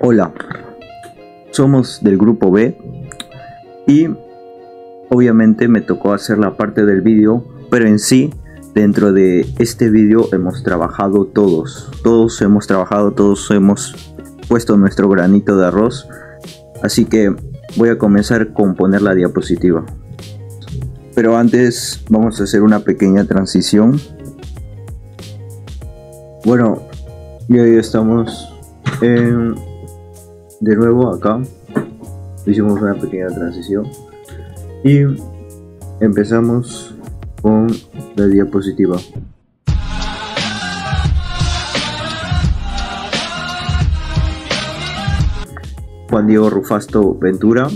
Hola, somos del grupo B y obviamente me tocó hacer la parte del vídeo, pero en sí, dentro de este vídeo hemos trabajado todos hemos puesto nuestro granito de arroz, así que voy a comenzar con poner la diapositiva. Pero antes vamos a hacer una pequeña transición. Bueno, y ahí estamos de nuevo acá. Hicimos una pequeña transición y empezamos con la diapositiva. Juan Diego Rufasto Ventura,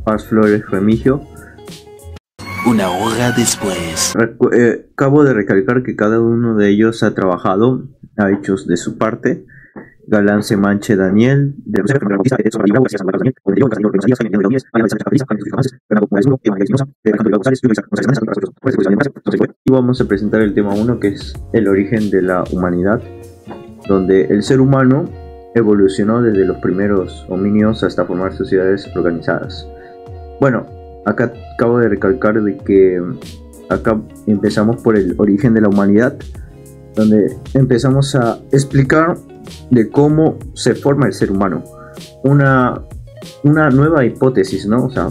Paz Flores Remigio. Una hora después. Acabo de recalcar que cada uno de ellos ha trabajado, ha hecho de su parte. Galán Semanche Daniel, y vamos a presentar el tema 1, que es el origen de la humanidad, donde el ser humano evolucionó desde los primeros homínidos hasta formar sociedades organizadas. Bueno, acá acabo de recalcar de que acá empezamos por el origen de la humanidad, donde empezamos a explicar de cómo se forma el ser humano. Una nueva hipótesis, ¿no? O sea,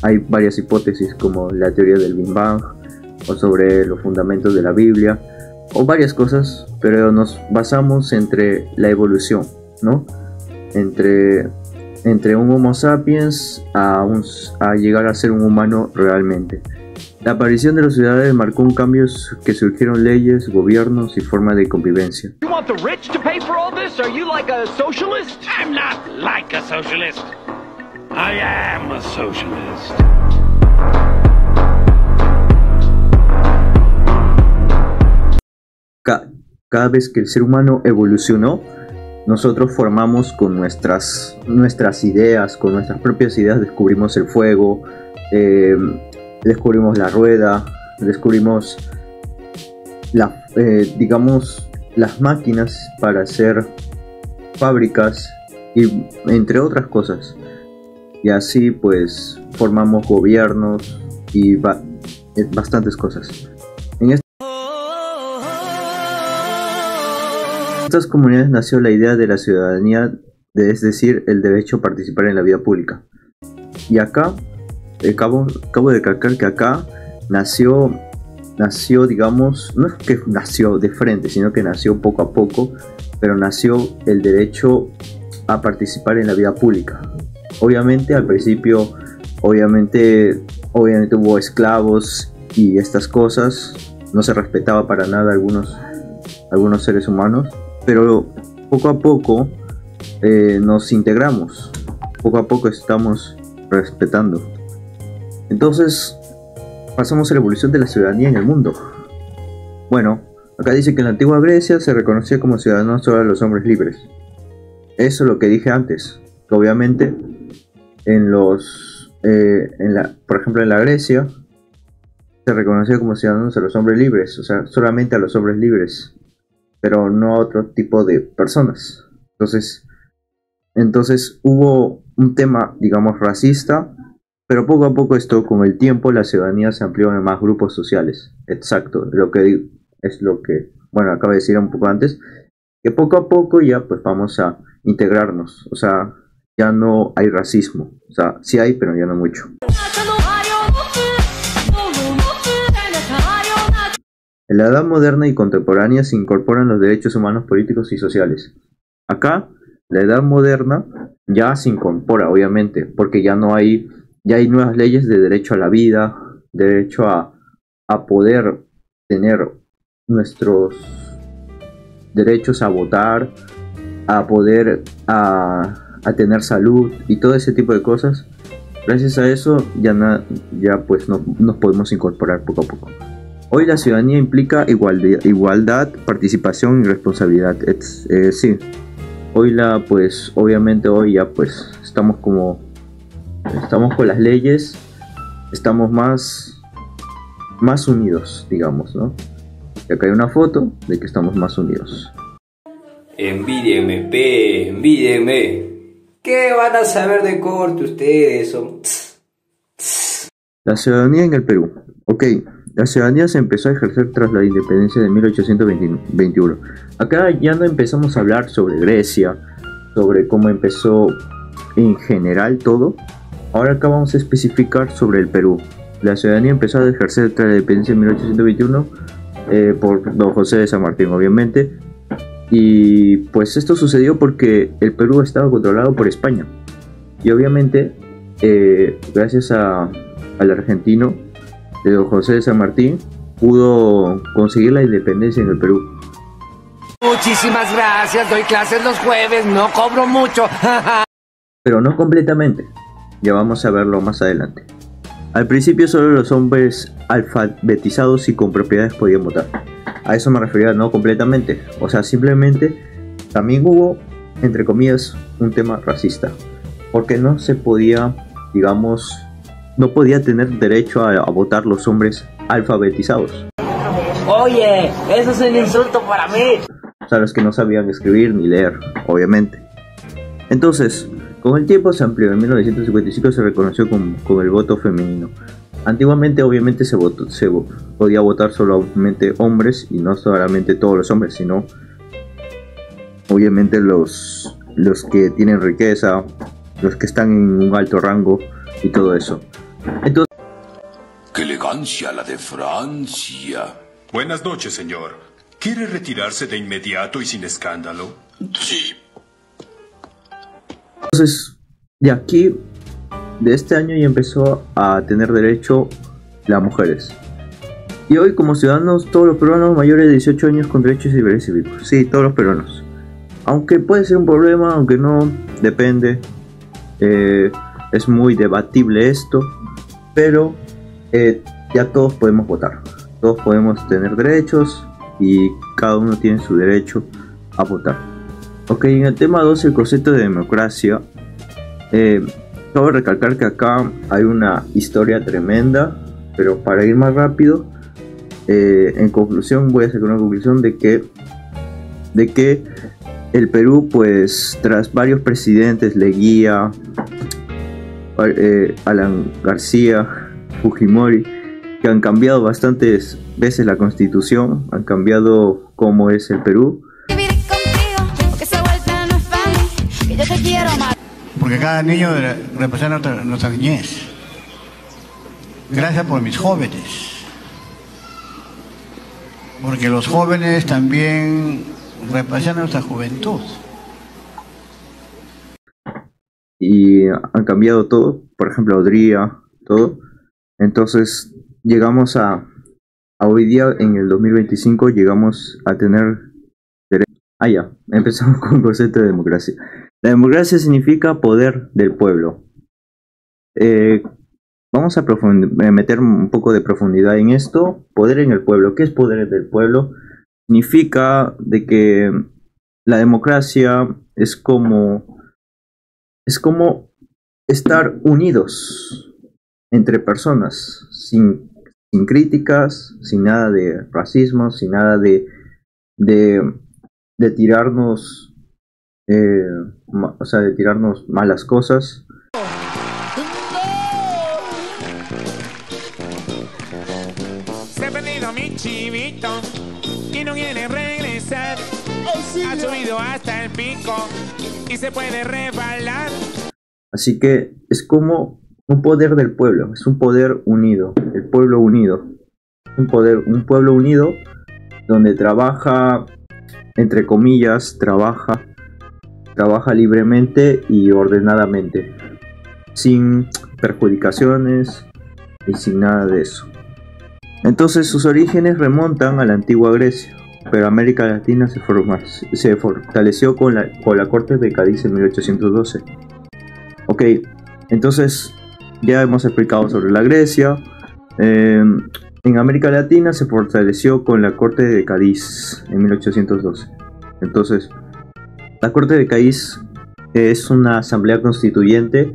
hay varias hipótesis, como la teoría del Big Bang, o sobre los fundamentos de la Biblia, o varias cosas, pero nos basamos entre la evolución, ¿no? Entre un Homo sapiens a llegar a ser un humano realmente. La aparición de las ciudades marcó un cambio que surgieron leyes, gobiernos y formas de convivencia. You want the rich to pay for all this? Are you like a socialist? I'm not like a socialist. I am a socialist. Cada vez que el ser humano evolucionó, nosotros formamos con nuestras ideas, con nuestras propias ideas, descubrimos el fuego, descubrimos la rueda, descubrimos digamos, las máquinas para hacer fábricas y entre otras cosas. Y así pues formamos gobiernos y bastantes cosas. En estas comunidades nació la idea de la ciudadanía, es decir, el derecho a participar en la vida pública. Y acá acabo de recalcar que acá nació, digamos, no es que nació de frente, sino que nació poco a poco, pero nació el derecho a participar en la vida pública. Obviamente al principio, obviamente hubo esclavos y estas cosas, no se respetaba para nada algunos seres humanos, pero poco a poco nos integramos, poco a poco estamos respetando. Entonces pasamos a la evolución de la ciudadanía en el mundo. Bueno, acá dice que en la antigua Grecia se reconocía como ciudadanos solo a los hombres libres. Eso es lo que dije antes, que obviamente por ejemplo en la Grecia se reconocía como ciudadanos a los hombres libres, o sea, solamente a los hombres libres, pero no a otro tipo de personas. Entonces hubo un tema, digamos, racista. Pero poco a poco con el tiempo la ciudadanía se amplió en más grupos sociales. Exacto, bueno, acabo de decir un poco antes, que poco a poco ya pues vamos a integrarnos, o sea, ya no hay racismo, o sea, sí hay, pero ya no mucho. En la edad moderna y contemporánea se incorporan los derechos humanos, políticos y sociales. Acá, la edad moderna ya se incorpora, obviamente, porque ya hay nuevas leyes de derecho a la vida, derecho a poder tener nuestros derechos a votar, a poder a tener salud y todo ese tipo de cosas. Gracias a eso ya pues nos podemos incorporar poco a poco. Hoy la ciudadanía implica igualdad, participación y responsabilidad. Sí, obviamente hoy ya pues estamos con las leyes, estamos más unidos, digamos, ¿no? Y acá hay una foto de que estamos más unidos. Envídienme, pe, envídienme. ¿Qué van a saber de corte ustedes? La ciudadanía en el Perú. Ok, la ciudadanía se empezó a ejercer tras la independencia de 1821. Acá ya no empezamos a hablar sobre Grecia, sobre cómo empezó en general todo. Ahora acá vamos a especificar sobre el Perú. La ciudadanía empezó a ejercer tras la independencia de 1821 por don José de San Martín, obviamente. Y pues esto sucedió porque el Perú estaba controlado por España. Y obviamente, gracias al argentino de don José de San Martín, pudo conseguir la independencia en el Perú. Muchísimas gracias, doy clases los jueves, no cobro mucho. Pero no completamente. Ya vamos a verlo más adelante. Al principio solo los hombres alfabetizados y con propiedades podían votar. A eso me refería, no completamente. O sea, simplemente también hubo, entre comillas, un tema racista. Porque no se podía, digamos, no podía tener derecho a votar los hombres alfabetizados. Oye, eso es un insulto para mí. O sea, los que no sabían escribir ni leer, obviamente. Entonces, con el tiempo se amplió. En 1955 se reconoció con el voto femenino. Antiguamente, obviamente, se podía votar solamente hombres, y no solamente todos los hombres, sino obviamente los que tienen riqueza, los que están en un alto rango y todo eso. Entonces, ¡qué elegancia la de Francia! Buenas noches, señor. ¿Quiere retirarse de inmediato y sin escándalo? Sí. Entonces, de aquí, de este año ya empezó a tener derecho las mujeres. Y hoy, como ciudadanos, todos los peruanos mayores de 18 años con derechos y deberes cívicos. Sí, todos los peruanos. Aunque puede ser un problema, aunque no, depende. Es muy debatible esto. Pero ya todos podemos votar. Todos podemos tener derechos y cada uno tiene su derecho a votar. Ok, en el tema 2, el concepto de democracia. Cabe recalcar que acá hay una historia tremenda, pero para ir más rápido, en conclusión, voy a sacar una conclusión de que el Perú, pues tras varios presidentes, Leguía, Alan García, Fujimori, que han cambiado bastantes veces la constitución, han cambiado cómo es el Perú. Porque cada niño representa nuestra niñez. Gracias por mis jóvenes. Porque los jóvenes también representan nuestra juventud. Y han cambiado todo, por ejemplo, Odría, todo. Entonces, llegamos a hoy día, en el 2025, llegamos a tener derecho. Ya, empezamos con el concepto de democracia. La democracia significa poder del pueblo. Vamos a meter un poco de profundidad en esto. Poder en el pueblo. ¿Qué es poder del pueblo? Significa de que la democracia es como estar unidos entre personas, sin críticas, sin nada de racismo, sin nada de tirarnos, de tirarnos malas cosas. Se ha perdido mi chivito y no quiere regresar. Ha subido hasta el pico y se puede resbalar. Así que es como un poder del pueblo, es un poder unido, el pueblo unido. Un pueblo unido donde trabaja, entre comillas, trabaja libremente y ordenadamente, sin perjudicaciones y sin nada de eso. Entonces sus orígenes remontan a la antigua Grecia, pero América Latina se fortaleció con la Corte de Cádiz en 1812. Ok, entonces ya hemos explicado sobre la Grecia. En América Latina se fortaleció con la Corte de Cádiz en 1812. Entonces, la Corte de Cádiz es una asamblea constituyente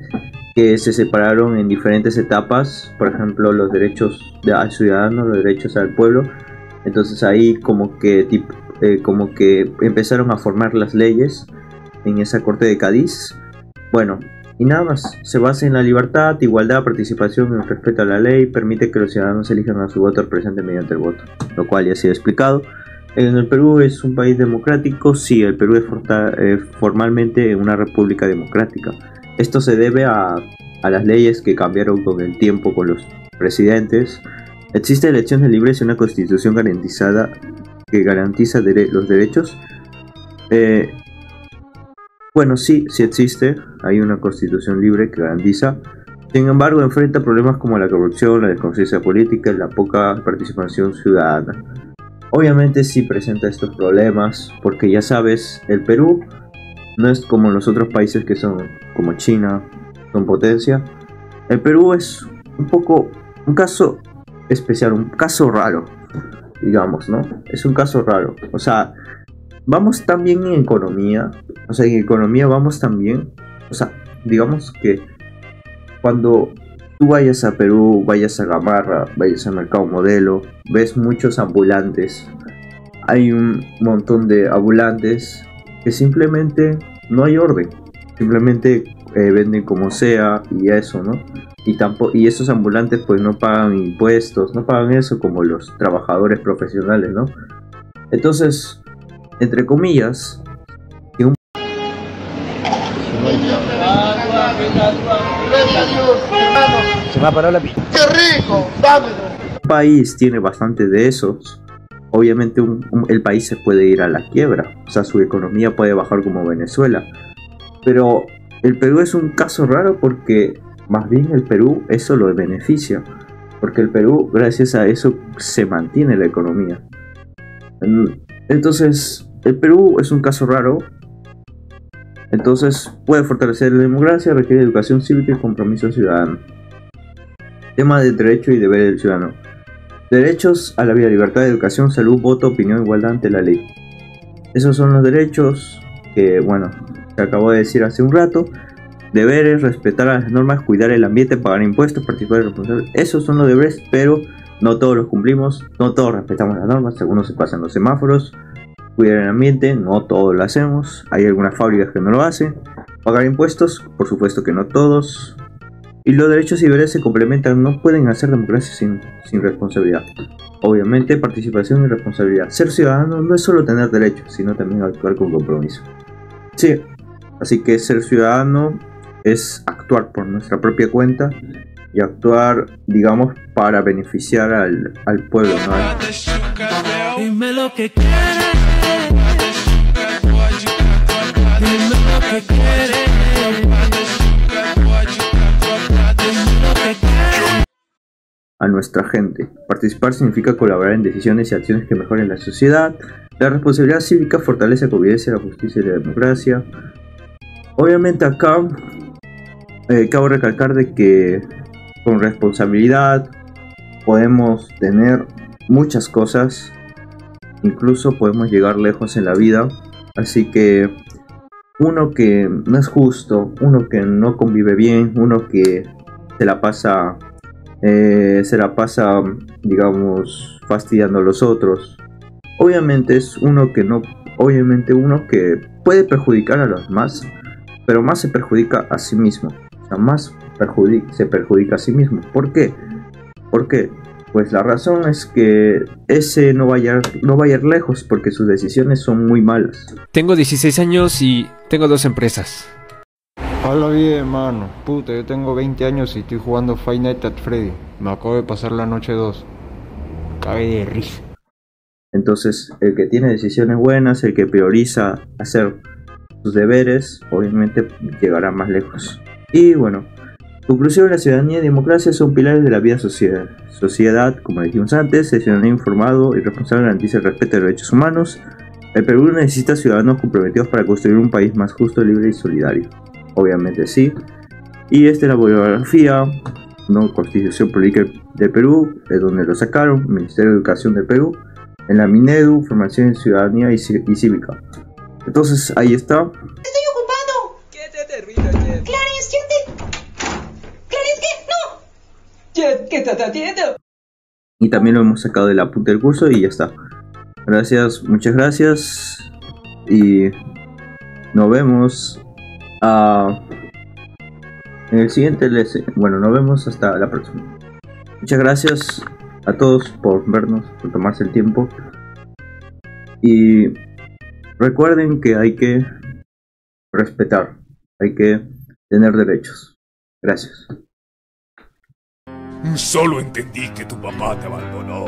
que se separaron en diferentes etapas. Por ejemplo, los derechos al ciudadano, los derechos al pueblo. Entonces ahí como que como que empezaron a formar las leyes en esa corte de Cádiz. Bueno, y nada más, se basa en la libertad, igualdad, participación y el respeto a la ley, permite que los ciudadanos elijan a su voto representante mediante el voto, lo cual ya ha sido explicado. En el Perú es un país democrático, sí, el Perú es formalmente una república democrática. Esto se debe a las leyes que cambiaron con el tiempo con los presidentes. Existe elecciones libres y una constitución garantizada que garantiza los derechos. Bueno, sí existe, hay una constitución libre que garantiza. Sin embargo, enfrenta problemas como la corrupción, la desconciencia política y la poca participación ciudadana. Obviamente sí presenta estos problemas, porque ya sabes, el Perú no es como los otros países que son como China, son potencia. El Perú es un caso especial, un caso raro, digamos, ¿no? Es un caso raro, o sea, vamos tan bien en economía, vamos tan bien, o sea, digamos que cuando tú vayas a Perú, vayas a Gamarra, vayas al Mercado Modelo, ves muchos ambulantes, hay un montón de ambulantes que simplemente no hay orden, simplemente venden como sea y eso, ¿no? Y esos ambulantes pues no pagan impuestos, no pagan eso como los trabajadores profesionales, ¿no? Entonces, entre comillas, que un país tiene bastante de esos, obviamente el país se puede ir a la quiebra, o sea, su economía puede bajar como Venezuela. Pero el Perú es un caso raro porque más bien el Perú eso lo beneficia, porque el Perú gracias a eso se mantiene la economía. Entonces el Perú es un caso raro. Entonces puede fortalecer la democracia, requiere educación cívica y compromiso ciudadano. Tema de derecho y deber del ciudadano. Derechos a la vida, libertad, educación, salud, voto, opinión, igualdad ante la ley. Esos son los derechos que, bueno, se acabó de decir hace un rato. Deberes, respetar las normas, cuidar el ambiente, pagar impuestos, participar responsable. Esos son los deberes, pero no todos los cumplimos, no todos respetamos las normas, algunos se pasan los semáforos. Cuidar el ambiente, no todos lo hacemos, hay algunas fábricas que no lo hacen. Pagar impuestos, por supuesto que no todos. Y los derechos y deberes se complementan, no pueden hacer democracia sin responsabilidad. Obviamente, participación y responsabilidad. Ser ciudadano no es solo tener derechos, sino también actuar con compromiso. Sí, así que ser ciudadano es actuar por nuestra propia cuenta y actuar, digamos, para beneficiar al pueblo, ¿no? Dime lo que quieres. Dime lo que quieres. A nuestra gente. Participar significa colaborar en decisiones y acciones que mejoren la sociedad. La responsabilidad cívica fortalece la convivencia, la justicia y la democracia. Obviamente acá cabe recalcar de que con responsabilidad podemos tener muchas cosas, incluso podemos llegar lejos en la vida. Así que uno que no es justo, uno que no convive bien, uno que se la pasa digamos fastidiando a los otros, obviamente es uno que puede perjudicar a los demás, pero más se perjudica a sí mismo, o sea, se perjudica a sí mismo. ¿Por qué? Pues la razón es que ese no va a ir lejos porque sus decisiones son muy malas. Tengo 16 años y tengo 2 empresas. Hola bien, mano. Puta, yo tengo 20 años y estoy jugando Five Nights at Freddy. Me acabo de pasar la noche 2. Cabe de risa. Entonces, el que tiene decisiones buenas, el que prioriza hacer sus deberes, obviamente llegará más lejos. Y bueno, conclusión: la ciudadanía y democracia son pilares de la vida sociedad, como dijimos antes. El ciudadano informado y responsable garantiza el respeto de los derechos humanos. El Perú necesita ciudadanos comprometidos para construir un país más justo, libre y solidario. Obviamente sí. Y esta es la bibliografía, ¿no? Constitución Política del Perú, de donde lo sacaron, Ministerio de Educación del Perú, en la Minedu, Formación en Ciudadanía y Cívica. Entonces ahí está. ¡Estoy ocupado! ¿Qué te ríes, Jet? ¡Clarence, qué! ¡No! Jet, ¿qué estás haciendo? Y también lo hemos sacado de la punta del curso y ya está. Gracias, muchas gracias. Y nos vemos en el siguiente LS. Bueno, nos vemos hasta la próxima. Muchas gracias a todos por vernos, por tomarse el tiempo. Y recuerden que hay que respetar, hay que tener derechos. Gracias. Solo entendí que tu papá te abandonó.